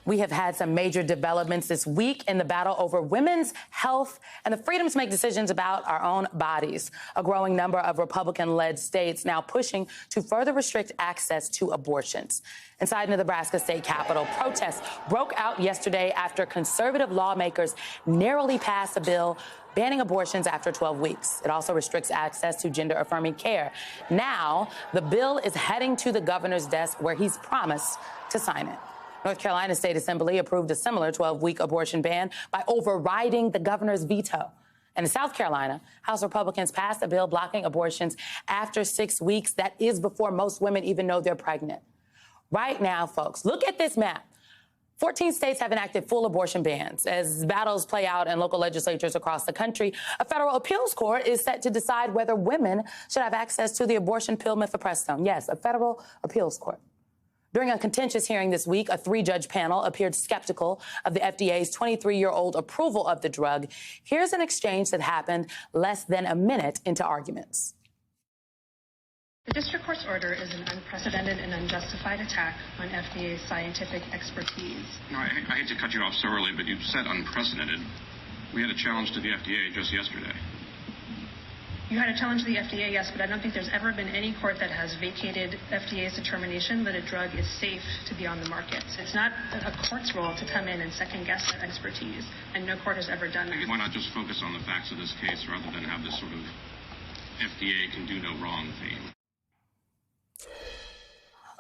We have had some major developments this week in the battle over women's health and the freedom to make decisions about our own bodies. A growing number of Republican-led states now pushing to further restrict access to abortions. Inside the Nebraska state capitol, protests broke out yesterday after conservative lawmakers narrowly passed a bill banning abortions after 12 weeks. It also restricts access to gender-affirming care. Now, the bill is heading to the governor's desk where he's promised to sign it. North Carolina State Assembly approved a similar 12-week abortion ban by overriding the governor's veto. And in South Carolina, House Republicans passed a bill blocking abortions after 6 weeks. That is before most women even know they're pregnant. Right now, folks, look at this map. 14 states have enacted full abortion bans. As battles play out in local legislatures across the country, a federal appeals court is set to decide whether women should have access to the abortion pill mifepristone. Yes, a federal appeals court. During a contentious hearing this week, a 3-judge panel appeared skeptical of the FDA's 23-year-old approval of the drug. Here's an exchange that happened less than a minute into arguments. The district court's order is an unprecedented and unjustified attack on FDA's scientific expertise. No, I hate to cut you off so early, but you said unprecedented. We had a challenge to the FDA just yesterday. You had a challenge to the FDA, yes, but I don't think there's ever been any court that has vacated FDA's determination that a drug is safe to be on the market. It's not a court's role to come in and second-guess their expertise, and no court has ever done that. Why not just focus on the facts of this case rather than have this sort of FDA can do no wrong theme?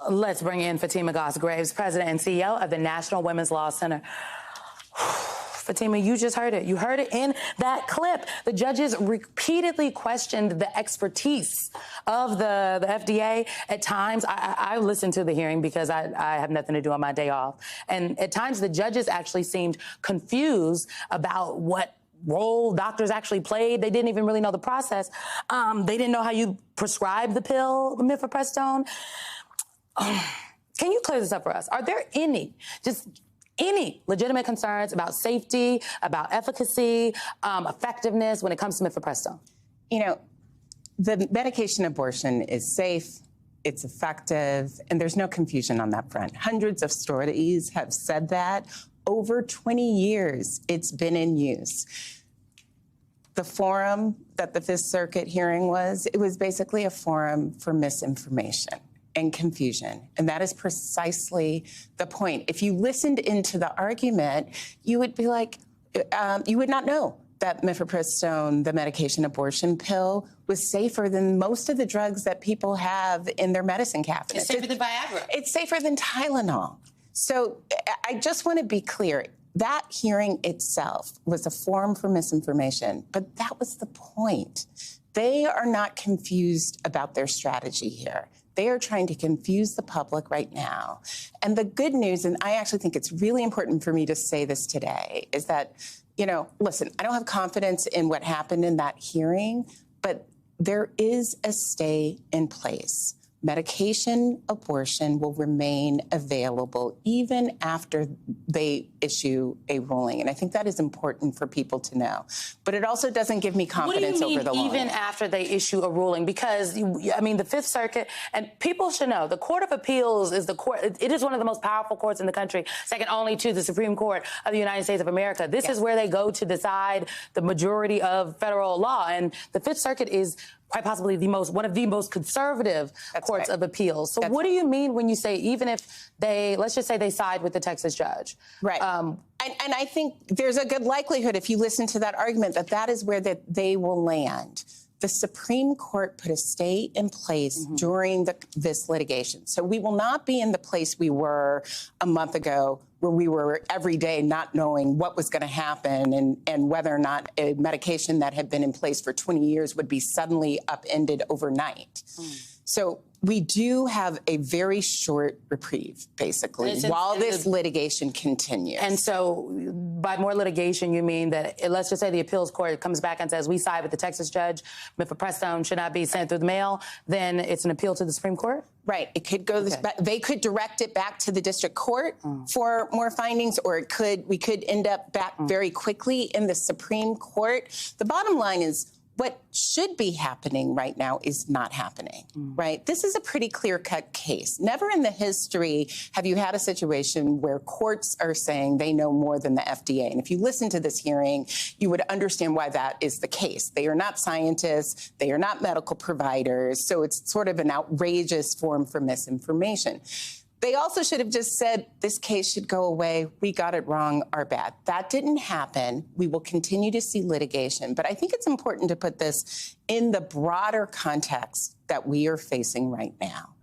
Let's bring in Fatima Goss-Graves, President and CEO of the National Women's Law Center. Fatima, you just heard it. You heard it in that clip. The judges repeatedly questioned the expertise of the FDA. At times, I listened to the hearing because I have nothing to do on my day off. And at times, the judges actually seemed confused about what role doctors actually played. They didn't even really know the process. They didn't know how you prescribe the pill, the mifepristone. Can you clear this up for us? Are there any legitimate concerns about safety, about efficacy, effectiveness when it comes to mifepristone? You know, the medication abortion is safe, it's effective, and there's no confusion on that front. Hundreds of studies have said that. Over 20 years, it's been in use. The forum that the Fifth Circuit hearing was, it was basically a forum for misinformation and confusion. And that is precisely the point. If you listened into the argument, you would be like, you would not know that mifepristone, the medication abortion pill, was safer than most of the drugs that people have in their medicine cabinets. It's safer than Viagra. It's safer than Tylenol. So I just want to be clear. That hearing itself was a forum for misinformation, but that was the point. They are not confused about their strategy here. They are trying to confuse the public right now. And the good news, and I actually think it's really important for me to say this today, is that, you know, listen, I don't have confidence in what happened in that hearing, but there is a stay in place. Medication abortion will remain available even after they issue a ruling. And I think that is important for people to know. But it also doesn't give me confidence over the long even after they issue a ruling? Because, I mean, the Fifth Circuit, and people should know, the Court of Appeals is the court, it is one of the most powerful courts in the country, second only to the Supreme Court of the United States of America. This is where they go to decide the majority of federal law. And the Fifth Circuit is quite possibly one of the most conservative courts of appeals. So what do you mean when you say even if they, let's just say they side with the Texas judge? Right. And I think there's a good likelihood, if you listen to that argument, that that is where they will land. The Supreme Court put a stay in place during this litigation. So we will not be in the place we were a month ago, where we were every day not knowing what was going to happen and whether or not a medication that had been in place for 20 years would be suddenly upended overnight. So we do have a very short reprieve, basically, while this litigation continues. And so by more litigation, you mean that, let's just say the appeals court comes back and says, we side with the Texas judge, mifepristone should not be sent through the mail, then it's an appeal to the Supreme Court? Right. It could go they could direct it back to the district court for more findings, or we could end up back very quickly in the Supreme Court. The bottom line is, What should be happening right now is not happening, right? This is a pretty clear-cut case. Never in the history have you had a situation where courts are saying they know more than the FDA. And if you listen to this hearing, you would understand why that is the case. They are not scientists. They are not medical providers. So it's sort of an outrageous form for misinformation. They also should have just said, this case should go away. We got it wrong, our bad. That didn't happen. We will continue to see litigation. But I think it's important to put this in the broader context that we are facing right now.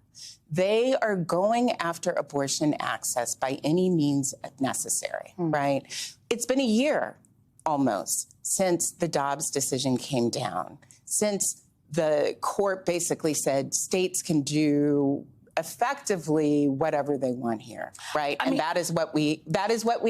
They are going after abortion access by any means necessary, right? It's been a year almost since the Dobbs decision came down, since the court basically said states can do effectively whatever they want here, right? And that is what we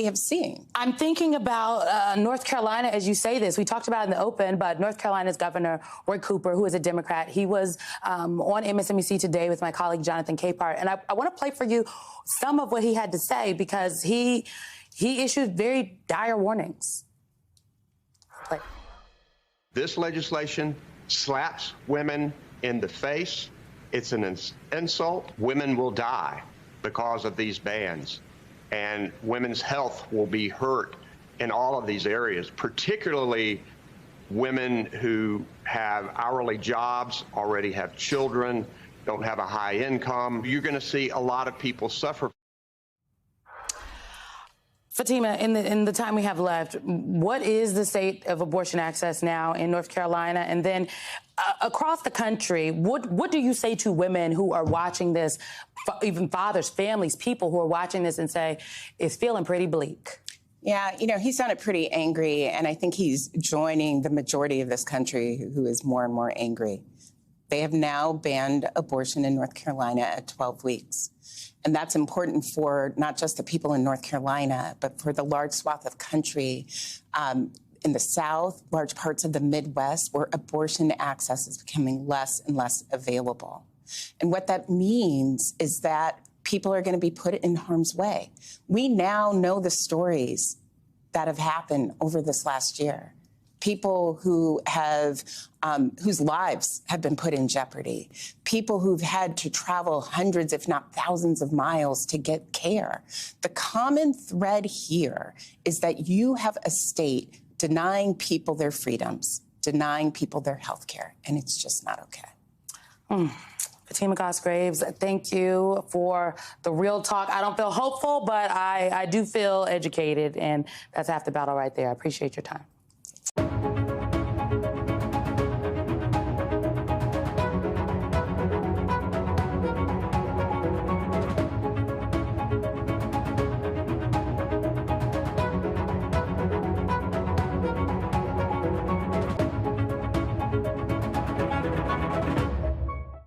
have seen. I'm thinking about North Carolina as you say this. We talked about it in the open, but North Carolina's Governor Roy Cooper, who is a Democrat, he was on MSNBC Today with my colleague Jonathan Capehart, and I want to play for you some of what he had to say because he issued very dire warnings. Play. This legislation slaps women in the face. It's an insult. Women will die because of these bans, and women's health will be hurt in all of these areas, particularly women who have hourly jobs, already have children, don't have a high income. You're going to see a lot of people suffer. Fatima, in the time we have left, what is the state of abortion access now in North Carolina? And then across the country, what do you say to women who are watching this, even fathers, families, people who are watching this and say, it's feeling pretty bleak? Yeah, you know, he sounded pretty angry, and I think he's joining the majority of this country who is more and more angry. They have now banned abortion in North Carolina at 12 weeks. And that's important for not just the people in North Carolina, but for the large swath of country in the South, large parts of the Midwest, where abortion access is becoming less and less available. And what that means is that people are going to be put in harm's way. We now know the stories that have happened over this last year. People who have, whose lives have been put in jeopardy, people who've had to travel hundreds, if not thousands of miles to get care. The common thread here is that you have a state denying people their freedoms, denying people their health care, and it's just not okay. Fatima Cosgraves, thank you for the real talk. I don't feel hopeful, but I do feel educated, and that's half the battle right there. I appreciate your time.